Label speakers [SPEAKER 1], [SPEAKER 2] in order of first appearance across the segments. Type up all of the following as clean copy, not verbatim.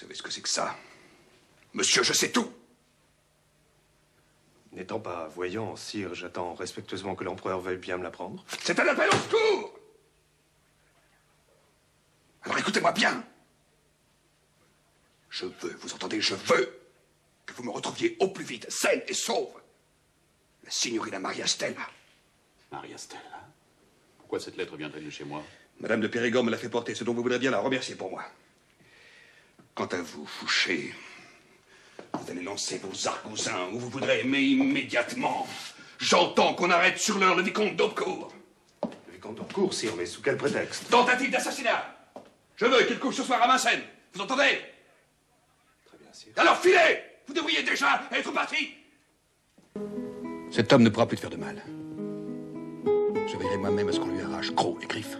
[SPEAKER 1] savez ce que c'est que ça? Monsieur, je sais tout.
[SPEAKER 2] N'étant pas voyant, sire, j'attends respectueusement que l'empereur veuille bien me l'apprendre.
[SPEAKER 1] C'est un appel au secours! Alors écoutez-moi bien. Je veux, vous entendez, je veux que vous me retrouviez au plus vite, saine et sauve, la signorina Maria Stella.
[SPEAKER 3] Maria Stella? Pourquoi cette lettre vient-elle de chez moi?
[SPEAKER 1] Madame de Périgord me l'a fait porter, ce dont vous voudrez bien la remercier pour moi. Quant à vous, Fouché, vous allez lancer vos argousins où vous voudrez, mais immédiatement. J'entends qu'on arrête sur l'heure le vicomte d'Aubecourt.
[SPEAKER 2] Le vicomte d'Aubecourt, sire, mais sous quel prétexte?
[SPEAKER 1] Tentative d'assassinat. Je veux qu'il couche ce soir à Vincennes. Vous entendez?
[SPEAKER 2] Très bien, sire.
[SPEAKER 1] Alors filez! Vous devriez déjà être parti. Cet homme ne pourra plus te faire de mal. Je veillerai moi-même à ce qu'on lui arrache gros les griffes.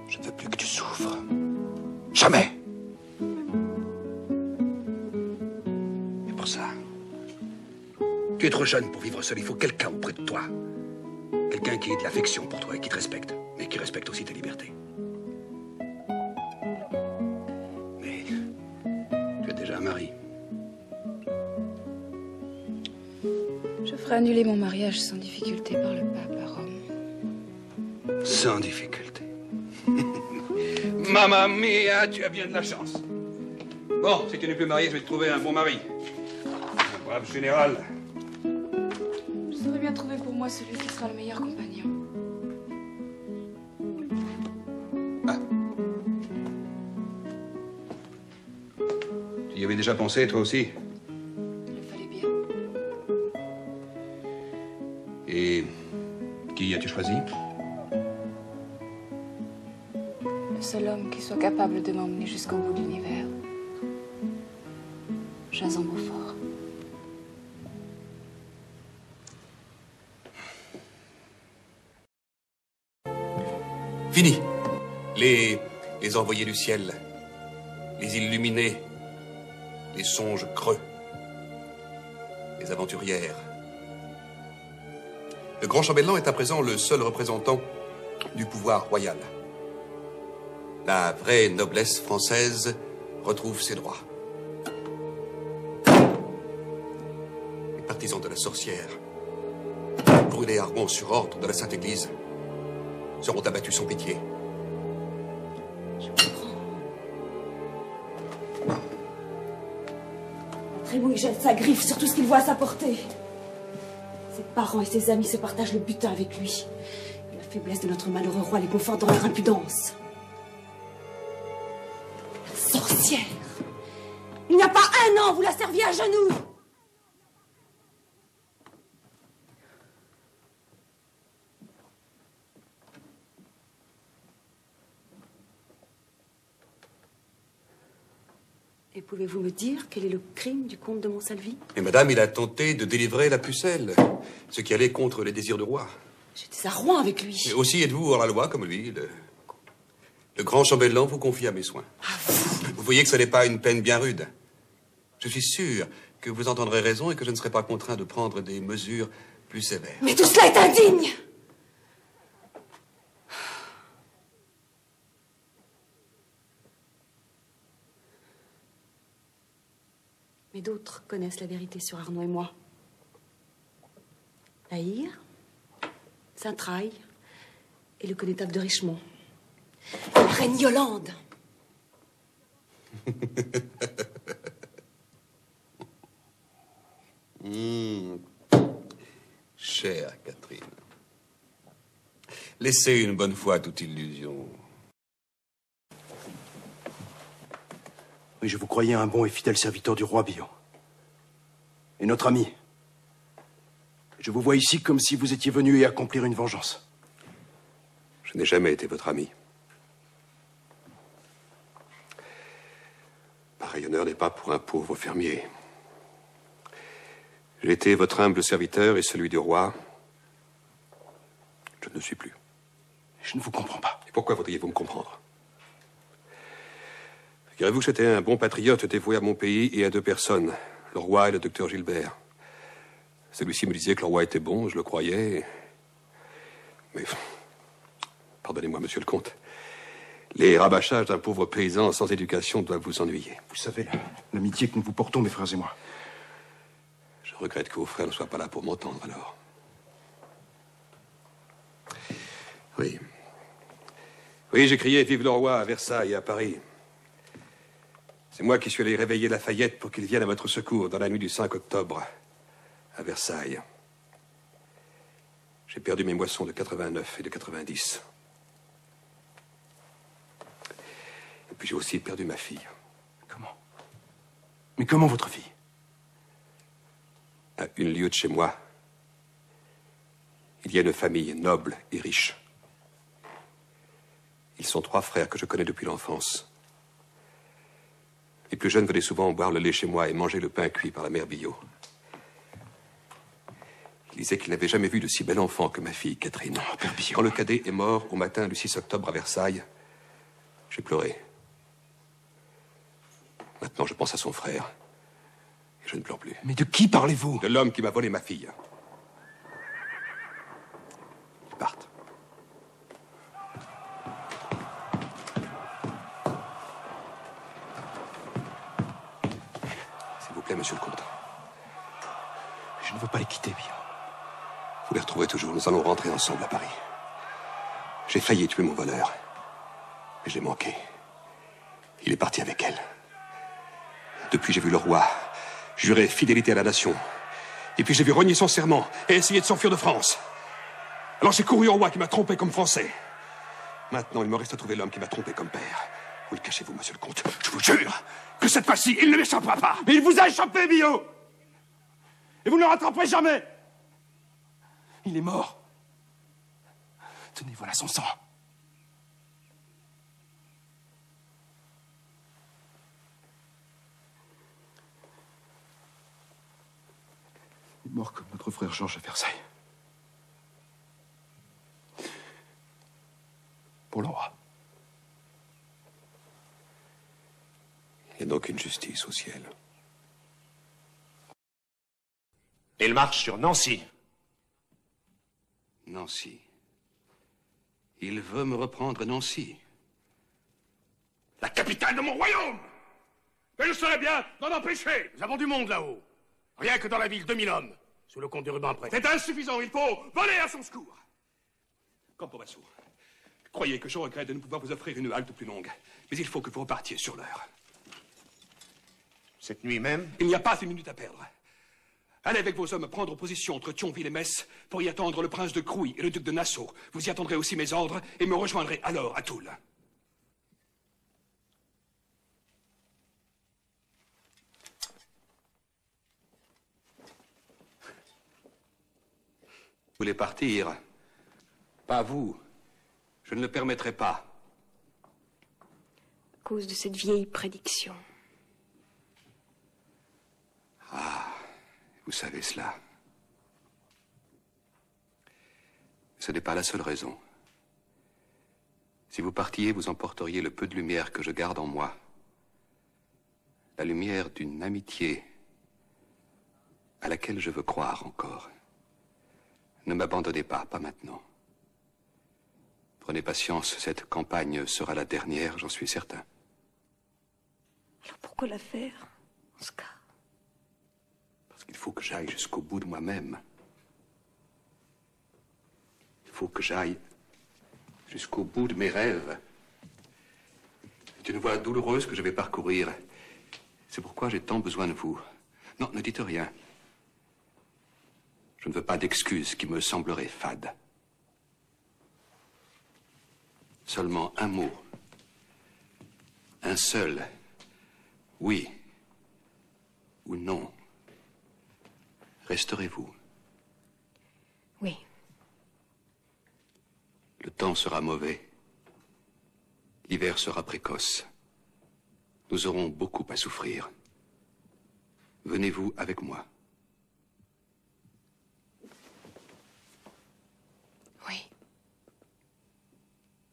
[SPEAKER 1] Je ne veux plus que tu souffres. Jamais. Mais pour ça, tu es trop jeune pour vivre seul. Il faut quelqu'un auprès de toi. Quelqu'un qui ait de l'affection pour toi et qui te respecte, mais qui respecte aussi ta liberté. Mais tu as déjà un mari.
[SPEAKER 4] Je ferai annuler mon mariage sans difficulté par le pape à Rome.
[SPEAKER 1] Sans difficulté. Mamma mia, tu as bien de la chance. Bon, si tu n'es plus marié, je vais te trouver un bon mari. Un brave général.
[SPEAKER 4] Je saurais bien trouver pour moi celui qui sera le meilleur compagnon.
[SPEAKER 1] Ah. Tu y avais déjà pensé, toi aussi?
[SPEAKER 4] Il fallait bien.
[SPEAKER 1] Et qui as-tu choisi?
[SPEAKER 4] Le seul homme qui soit capable de m'emmener jusqu'au bout de l'univers. Jason Beaufort.
[SPEAKER 5] Fini. Les envoyés du ciel, les illuminés, les songes creux, les aventurières. Le grand chambellan est à présent le seul représentant du pouvoir royal. La vraie noblesse française retrouve ses droits. Les partisans de la sorcière, brûlés à Rouen sur ordre de la Sainte Église, seront abattus sans pitié.
[SPEAKER 6] Je comprends. Trémouille jette sa griffe sur tout ce qu'il voit à sa portée. Ses parents et ses amis se partagent le butin avec lui. Et la faiblesse de notre malheureux roi les conforte dans leur impudence. La sorcière! Il n'y a pas un an, vous la serviez à genoux! Et pouvez-vous me dire quel est le crime du comte de Montsalvi?
[SPEAKER 5] Mais madame, il a tenté de délivrer la pucelle, ce qui allait contre les désirs du roi.
[SPEAKER 6] J'étais à Rouen avec lui.
[SPEAKER 5] Et aussi êtes-vous hors la loi comme lui. Le grand chambellan vous confie à mes soins. Vous voyez que ce n'est pas une peine bien rude. Je suis sûr que vous entendrez raison et que je ne serai pas contraint de prendre des mesures plus sévères.
[SPEAKER 6] Mais tout cela est indigne! Mais d'autres connaissent la vérité sur Arnaud et moi. La Hire, Saint-Traille et le connétable de Richemont. La reine Yolande.
[SPEAKER 5] Chère Catherine, laissez une bonne fois toute illusion.
[SPEAKER 2] Oui, je vous croyais un bon et fidèle serviteur du roi Billon. Et notre ami. Je vous vois ici comme si vous étiez venu y accomplir une vengeance.
[SPEAKER 5] Je n'ai jamais été votre ami. Pareil honneur n'est pas pour un pauvre fermier. J'ai été votre humble serviteur et celui du roi. Je ne le suis plus.
[SPEAKER 2] Je ne vous comprends pas.
[SPEAKER 5] Et pourquoi voudriez-vous me comprendre? Figurez-vous que j'étais un bon patriote dévoué à mon pays et à deux personnes, le roi et le docteur Gilbert. Celui-ci me disait que le roi était bon, je le croyais. Mais, pardonnez-moi, monsieur le comte, Les rabâchages d'un pauvre paysan sans éducation doivent vous ennuyer.
[SPEAKER 2] Vous savez, l'amitié que nous vous portons, mes frères et moi.
[SPEAKER 5] Je regrette que vos frères ne soient pas là pour m'entendre, alors. Oui. Oui, j'ai crié « Vive le roi » à Versailles et à Paris. C'est moi qui suis allé réveiller Lafayette pour qu'il vienne à votre secours dans la nuit du 5 octobre, à Versailles. J'ai perdu mes moissons de 89 et de 90. Et puis j'ai aussi perdu ma fille.
[SPEAKER 2] Comment? Mais comment votre fille?
[SPEAKER 5] À 1 lieue de chez moi, il y a une famille noble et riche. Ils sont 3 frères que je connais depuis l'enfance. Les plus jeunes venaient souvent boire le lait chez moi et manger le pain cuit par la mère Billot. Ils disaient qu'ils n'avaient jamais vu de si bel enfant que ma fille, Catherine.
[SPEAKER 2] Oh, Père Billot.
[SPEAKER 5] Quand le cadet est mort au matin du 6 octobre à Versailles, j'ai pleuré. Maintenant, je pense à son frère. Et je ne pleure plus.
[SPEAKER 2] Mais de qui parlez-vous?
[SPEAKER 5] De l'homme qui m'a volé ma fille. Ils partent. S'il vous plaît, monsieur le comte.
[SPEAKER 2] Je ne veux pas les quitter, Billot.
[SPEAKER 5] Vous les retrouverez toujours. Nous allons rentrer ensemble à Paris. J'ai failli tuer mon voleur. Mais je l'ai manqué. Il est parti avec elle. Depuis, j'ai vu le roi jurer fidélité à la nation. Et puis j'ai vu renier son serment et essayer de s'enfuir de France. Alors j'ai couru au roi qui m'a trompé comme Français. Maintenant, il me reste à trouver l'homme qui m'a trompé comme père. Où le cachez-vous, monsieur le comte? Je vous jure que cette fois-ci, il ne m'échappera pas.
[SPEAKER 2] Mais il vous a échappé, Billot! Et vous ne le rattraperez jamais! Il est mort. Tenez, voilà son sang. Il est mort comme notre frère Georges à Versailles. Pour le roi.
[SPEAKER 5] Il y a donc une justice au ciel.
[SPEAKER 7] Il marche sur Nancy.
[SPEAKER 5] Nancy. Il veut me reprendre Nancy.
[SPEAKER 1] La capitale de mon royaume! Mais je serais bien d'en empêcher!
[SPEAKER 7] Nous avons du monde là-haut. Rien que dans la ville, 2000 hommes. Sous le comte de Rubempré.
[SPEAKER 1] C'est insuffisant, il faut voler à son secours! Campobasso, croyez que je regrette de ne pouvoir vous offrir une halte plus longue. Mais il faut que vous repartiez sur l'heure.
[SPEAKER 7] Cette nuit même?
[SPEAKER 1] Il n'y a pas une minute à perdre. Allez avec vos hommes prendre position entre Thionville et Metz pour y attendre le prince de Crouy et le duc de Nassau. Vous y attendrez aussi mes ordres et me rejoindrez alors à Toul.
[SPEAKER 5] Vous voulez partir? Pas vous. Je ne le permettrai pas.
[SPEAKER 4] À cause de cette vieille prédiction.
[SPEAKER 5] Vous savez cela. Ce n'est pas la seule raison. Si vous partiez, vous emporteriez le peu de lumière que je garde en moi. La lumière d'une amitié à laquelle je veux croire encore. Ne m'abandonnez pas, pas maintenant. Prenez patience, cette campagne sera la dernière, j'en suis certain.
[SPEAKER 4] Alors pourquoi la faire, Oscar?
[SPEAKER 5] Il faut que j'aille jusqu'au bout de moi-même. Il faut que j'aille jusqu'au bout de mes rêves. C'est une voie douloureuse que je vais parcourir. C'est pourquoi j'ai tant besoin de vous. Non, ne dites rien. Je ne veux pas d'excuses qui me sembleraient fades. Seulement un mot. Un seul. Oui ou non. Resterez-vous?
[SPEAKER 4] Oui.
[SPEAKER 5] Le temps sera mauvais. L'hiver sera précoce. Nous aurons beaucoup à souffrir. Venez-vous avec moi?
[SPEAKER 4] Oui.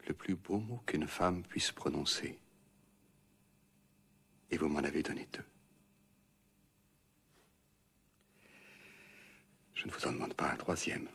[SPEAKER 5] Le plus beau mot qu'une femme puisse prononcer. Et vous m'en avez donné 2. Je ne vous en demande pas un 3e.